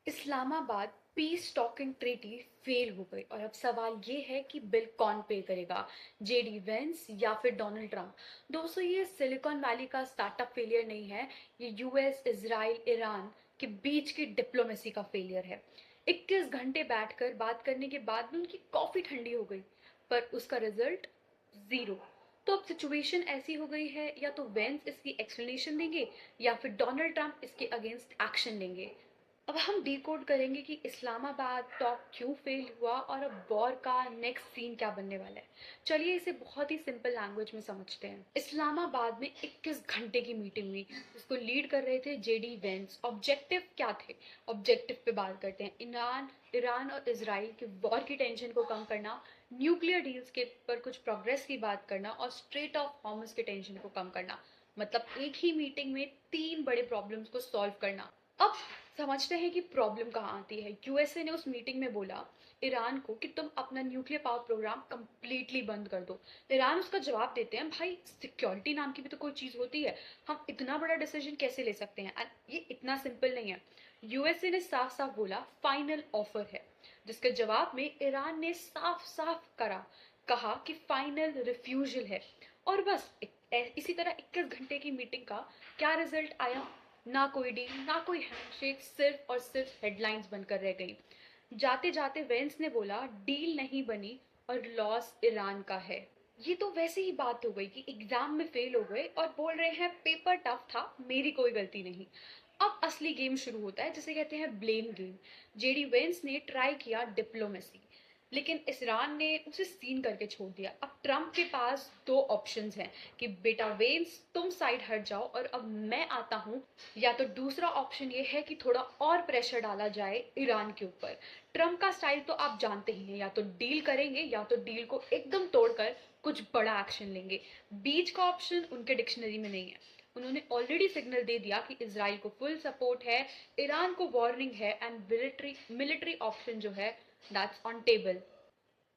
Islamabad peace talking treaty fail हो गई और अब सवाल ये है कि बिल कौन पे करेगा, जेडी वेंस या फिर डोनाल्ड ट्रंप। दोस्तों, ये सिलिकॉन वैली का स्टार्टअप फेलियर नहीं है, ये यूएस, इजराइल, ईरान के बीच की डिप्लोमेसी का फेलियर है। 21 घंटे बैठकर बात करने के बाद भी उनकी कॉफी ठंडी हो गई, पर उसका रिजल्ट जीरो। तो अब सिचुएशन ऐसी हो गई है, या तो वेंस इसकी एक्सप्लेनेशन देंगे या फिर डोनाल्ड ट्रंप इसके अगेंस्ट एक्शन लेंगे। अब हम डिकोड करेंगे कि इस्लामाबाद टॉक क्यों फेल हुआ और अब वॉर का नेक्स्ट सीन क्या बनने वाला है। चलिए इसे बहुत ही सिंपल लैंग्वेज में समझते हैं। इस्लामाबाद में 21 घंटे की मीटिंग हुई, जिसको लीड कर रहे थे जेडी वेंस। ऑब्जेक्टिव क्या थे? ऑब्जेक्टिव पे बात करते हैं। ईरान ईरान और इसराइल के वॉर की टेंशन को कम करना, न्यूक्लियर डील्स के पर कुछ प्रोग्रेस की बात करना और स्ट्रेट ऑफ हॉर्मुज के टेंशन को कम करना। मतलब एक ही मीटिंग में 3 बड़े प्रॉब्लम्स को सॉल्व करना। अब समझते हैं कि प्रॉब्लम कहाँ आती है। यूएसए ने उस मीटिंग में बोला ईरान को कि तुम अपना न्यूक्लियर पावर प्रोग्राम कंप्लीटली बंद कर दो। ईरान उसका जवाब देते हैं, भाई सिक्योरिटी नाम की भी तो कोई चीज़ होती है, हम इतना बड़ा डिसीजन कैसे ले सकते हैं, एंड ये इतना सिंपल नहीं है। यूएसए ने साफ साफ बोला फाइनल ऑफर है, जिसके जवाब में ईरान ने साफ साफ कहा कि फाइनल रिफ्यूजल है। और बस इसी तरह 21 घंटे की मीटिंग का क्या रिजल्ट आया? ना कोई डील, ना कोई हैंडशेक, सिर्फ और सिर्फ हेडलाइंस बनकर रह गई। जाते जाते वेंस ने बोला डील नहीं बनी और लॉस ईरान का है। ये तो वैसे ही बात हो गई कि एग्जाम में फेल हो गए और बोल रहे हैं पेपर टफ था, मेरी कोई गलती नहीं। अब असली गेम शुरू होता है, जिसे कहते हैं ब्लेम गेम। जेडी वेंस ने ट्राई किया डिप्लोमेसी, लेकिन ईरान ने उसे सीन करके छोड़ दिया। अब ट्रंप के पास 2 ऑप्शंस हैं कि बेटा वेंस तुम साइड हट जाओ और अब मैं आता हूँ, या तो दूसरा ऑप्शन ये है कि थोड़ा और प्रेशर डाला जाए ईरान के ऊपर। ट्रंप का स्टाइल तो आप जानते ही हैं, या तो डील करेंगे या तो डील को एकदम तोड़कर कुछ बड़ा एक्शन लेंगे। बीच का ऑप्शन उनके डिक्शनरी में नहीं है। उन्होंने ऑलरेडी सिग्नल दे दिया कि इसराइल को फुल सपोर्ट है, ईरान को वार्निंग है, एंड मिलिट्री मिलिट्री ऑप्शन जो है दैट्स ऑन टेबल।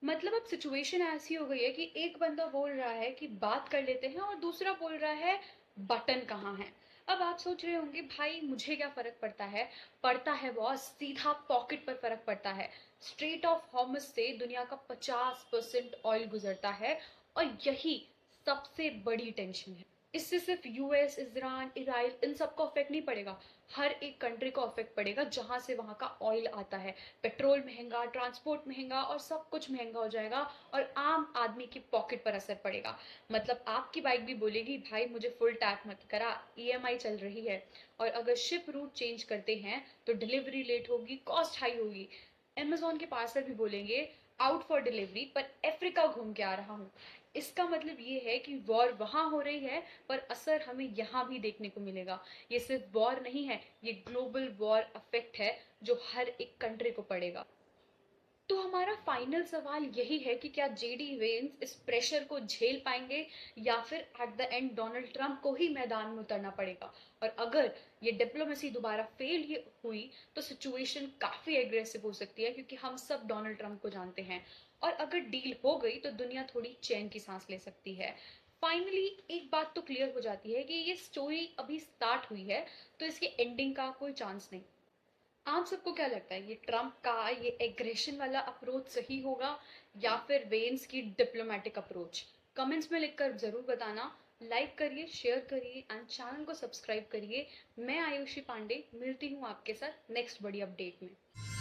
मतलब अब सिचुएशन ऐसी हो गई है कि एक बंदा बोल रहा है कि बात कर लेते हैं और दूसरा बोल रहा है बटन कहाँ है। अब आप सोच रहे होंगे भाई मुझे क्या फर्क पड़ता है? पड़ता है बॉस, सीधा पॉकेट पर फर्क पड़ता है। स्ट्रेट ऑफ हॉर्मुज से दुनिया का 50% ऑयल गुजरता है और यही सबसे बड़ी टेंशन है। इससे सिर्फ यूएस, ईरान, इजराइल इन सबको अफेक्ट नहीं पड़ेगा, हर एक कंट्री को अफेक्ट पड़ेगा जहां से वहां का ऑयल आता है। पेट्रोल महंगा, ट्रांसपोर्ट महंगा और सब कुछ महंगा हो जाएगा और आम आदमी की पॉकेट पर असर पड़ेगा। मतलब आपकी बाइक भी बोलेगी भाई मुझे फुल टैक्स मत करा, ईएमआई चल रही है। और अगर शिप रूट चेंज करते हैं तो डिलीवरी लेट होगी, कॉस्ट हाई होगी। अमेजोन के पार्सल भी बोलेंगे आउट फॉर डिलीवरी पर अफ्रीका घूम के आ रहा हूँ। इसका मतलब ये है कि वॉर वहां हो रही है, पर असर हमें यहाँ भी देखने को मिलेगा। ये सिर्फ वॉर नहीं है, ये ग्लोबल वॉर इफेक्ट है जो हर एक कंट्री को पड़ेगा। तो हमारा फाइनल सवाल यही है कि क्या जेडी वेंस इस प्रेशर को झेल पाएंगे, या फिर at the end Donald Trump को ही मैदान में उतरना पड़ेगा। और अगर ये डिप्लोमेसी दोबारा फेल हुई तो सिचुएशन काफी एग्रेसिव हो सकती है, क्योंकि हम सब डोनाल्ड ट्रंप को जानते हैं। और अगर डील हो गई तो दुनिया थोड़ी चैन की सांस ले सकती है। फाइनली एक बात तो क्लियर हो जाती है कि ये स्टोरी अभी स्टार्ट हुई है, तो इसकी एंडिंग का कोई चांस नहीं। आप सबको क्या लगता है, ये ट्रम्प का ये एग्रेशन वाला अप्रोच सही होगा या फिर वेन्स की डिप्लोमेटिक अप्रोच? कमेंट्स में लिखकर जरूर बताना। लाइक करिए, शेयर करिए एंड चैनल को सब्सक्राइब करिए। मैं आयुषी पांडे मिलती हूँ आपके साथ नेक्स्ट बड़ी अपडेट में।